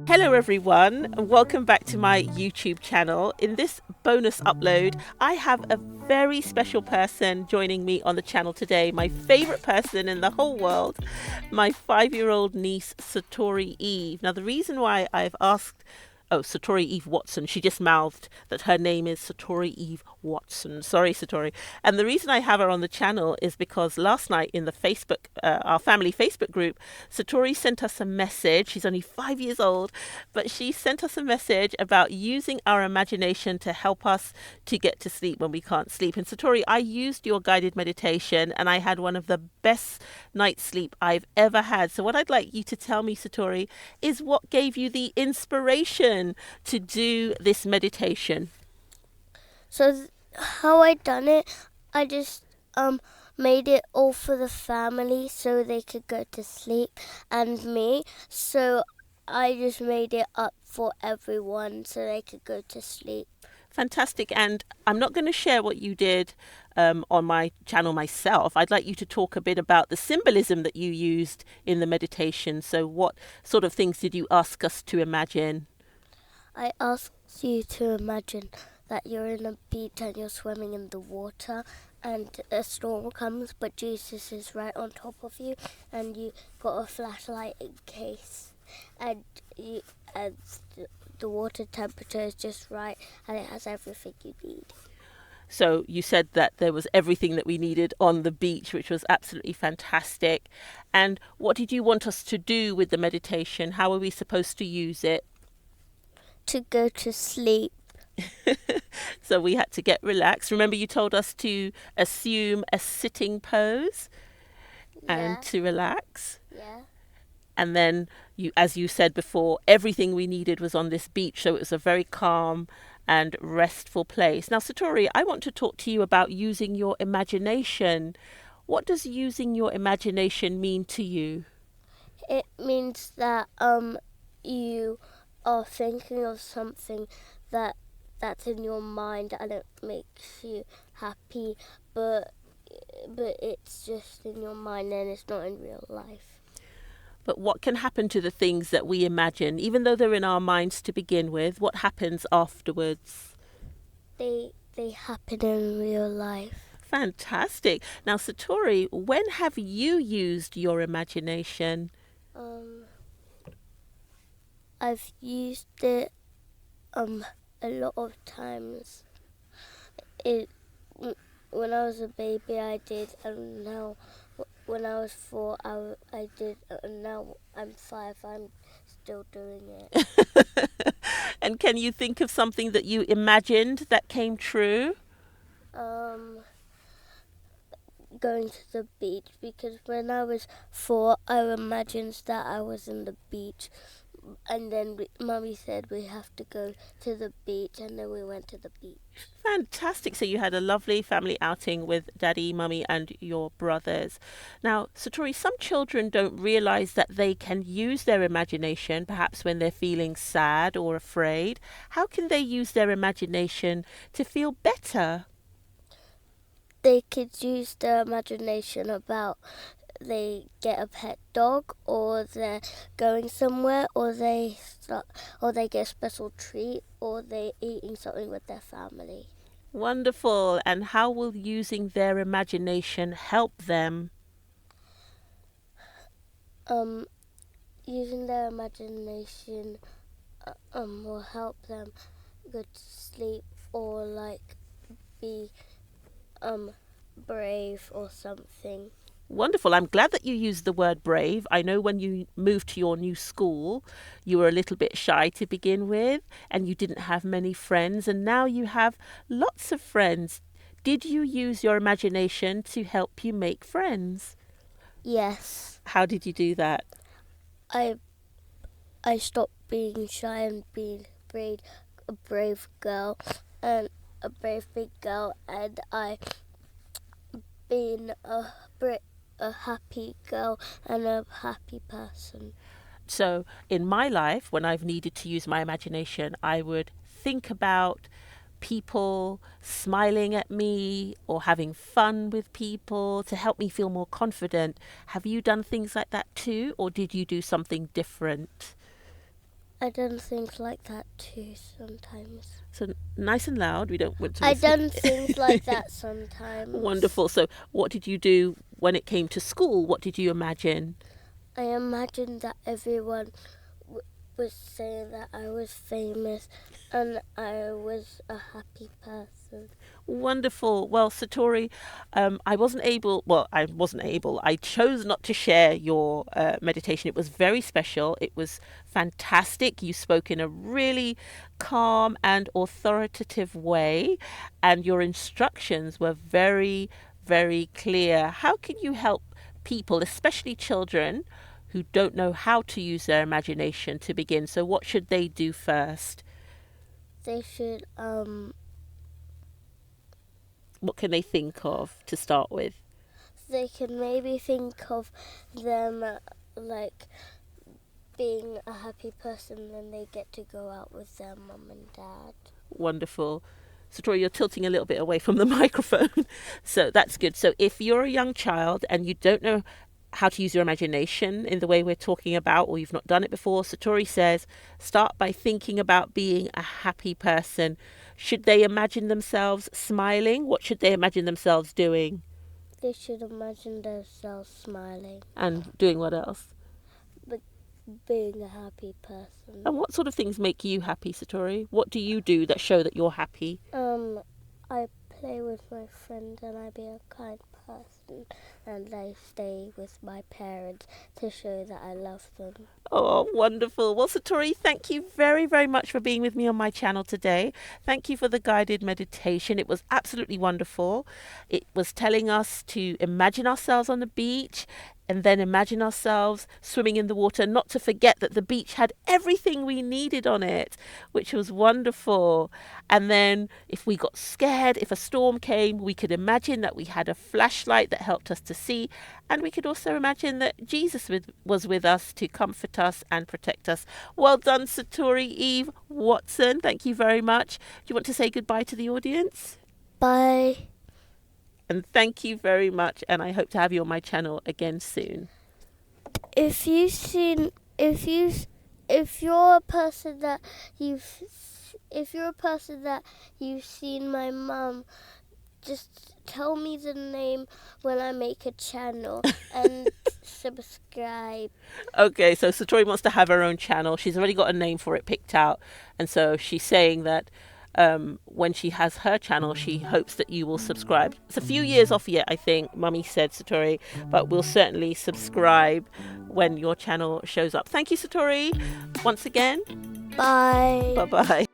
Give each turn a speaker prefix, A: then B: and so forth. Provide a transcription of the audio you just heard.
A: Hello, everyone, and welcome back to my YouTube channel. In this bonus upload, I have a very special person joining me on the channel today. My favorite person in the whole world, my 5-year-old niece, Satori Eve. Now, the reason why I've asked Satori Eve Watson. She just mouthed that her name is Satori Eve Watson. Sorry, Satori. And the reason I have her on the channel is because last night in the Facebook, our family Facebook group, Satori sent us a message. She's only 5 years old, but she sent us a message about using our imagination to help us to get to sleep when we can't sleep. And Satori, I used your guided meditation and I had one of the best night's sleep I've ever had. So what I'd like you to tell me, Satori, is what gave you the inspiration to do this meditation?
B: How I done it, I just made it all for the family so they could go to sleep and me. So I just made it up for everyone so they could go to sleep.
A: Fantastic. And I'm not going to share what you did on my channel myself. I'd like you to talk a bit about the symbolism that you used in the meditation. So what sort of things did you ask us to imagine?
B: I asked you to imagine that you're in a beach and you're swimming in the water and a storm comes, but Jesus is right on top of you and you got a flashlight in case, and the water temperature is just right and it has everything you need.
A: So you said that there was everything that we needed on the beach, which was absolutely fantastic. And what did you want us to do with the meditation? How are we supposed to use it?
B: To go to sleep.
A: So we had to get relaxed. Remember, you told us to assume a sitting pose and to relax.
B: Yeah.
A: And then, as you said before, everything we needed was on this beach. So it was a very calm and restful place. Now, Satori, I want to talk to you about using your imagination. What does using your imagination mean to you?
B: It means that you are thinking of something that's in your mind and it makes you happy, but it's just in your mind and it's not in real life.
A: But what can happen to the things that we imagine, even though they're in our minds to begin with? What happens afterwards?
B: They happen in real life.
A: Fantastic. Now, Satori, when have you used your imagination?
B: I've used it a lot of times. When I was a baby I did, and now when I was 4 I did, and now I'm 5 I'm still doing it.
A: And can you think of something that you imagined that came true?
B: Going to the beach, because when I was 4 I imagined that I was in the beach, and then Mummy said we have to go to the beach, and then we went to the beach.
A: Fantastic. So you had a lovely family outing with Daddy, Mummy, and your brothers. Now, Satori, some children don't realize that they can use their imagination, perhaps when they're feeling sad or afraid. How can they use their imagination to feel better?
B: They could use their imagination about they get a pet dog, or they're going somewhere, or they get a special treat, or they're eating something with their family.
A: Wonderful. And how will using their imagination help them?
B: Using their imagination will help them go to sleep, or like be brave or something.
A: Wonderful. I'm glad that you used the word brave. I know when you moved to your new school, you were a little bit shy to begin with, and you didn't have many friends, and now you have lots of friends. Did you use your imagination to help you make friends?
B: Yes.
A: How did you do that?
B: I stopped being shy and being a brave girl and a brave big girl, and I been a happy girl and a happy person.
A: So, in my life, when I've needed to use my imagination, I would think about people smiling at me or having fun with people to help me feel more confident. Have you done things like that too, or did you do something different?
B: I done things like that too sometimes.
A: So nice and loud. We don't want to
B: I
A: listen.
B: done things like that sometimes.
A: Wonderful. So what did you do when it came to school? What did you imagine?
B: I imagined that everyone was saying that I was famous and I was a happy person.
A: Wonderful. Well, Satori, I wasn't able, I chose not to share your meditation. It was very special. It was fantastic. You spoke in a really calm and authoritative way, and your instructions were very, very clear. How can you help people, especially children, who don't know how to use their imagination to begin? So, what should they do first?
B: They should,
A: What can they think of to start with?
B: they can maybe think of them like being a happy person and they get to go out with their mum and dad.
A: Wonderful. Satori, you're tilting a little bit away from the microphone, so that's good. So if you're a young child and you don't know how to use your imagination in the way we're talking about, or you've not done it before, Satori says start by thinking about being a happy person. Should they imagine themselves smiling? What should they imagine themselves doing?
B: They should imagine themselves smiling.
A: And doing what else?
B: Being a happy person.
A: And what sort of things make you happy, Satori? What do you do that show that you're happy?
B: I play with my friends and I be a kind person and I stay with my parents to show that I love them.
A: Oh, wonderful. Well, Satori, thank you very, very much for being with me on my channel today. Thank you for the guided meditation. It was absolutely wonderful. It was telling us to imagine ourselves on the beach and then imagine ourselves swimming in the water, not to forget that the beach had everything we needed on it, which was wonderful. And then if we got scared, if a storm came, we could imagine that we had a flashlight that helped us to see. And we could also imagine that Jesus was with us to comfort us and protect us. Well done, Satori, Eve, Watson. Thank you very much. Do you want to say goodbye to the audience?
B: Bye.
A: And thank you very much. And I hope to have you on my channel again soon.
B: If you're a person that you've seen my mum, just tell me the name when I make a channel and subscribe.
A: Okay, so Satori wants to have her own channel. She's already got a name for it picked out. And so she's saying that when she has her channel, she hopes that you will subscribe. It's a few years off yet, I think, Mummy said, Satori, but we'll certainly subscribe when your channel shows up. Thank you, Satori, once again.
B: Bye.
A: Bye-bye.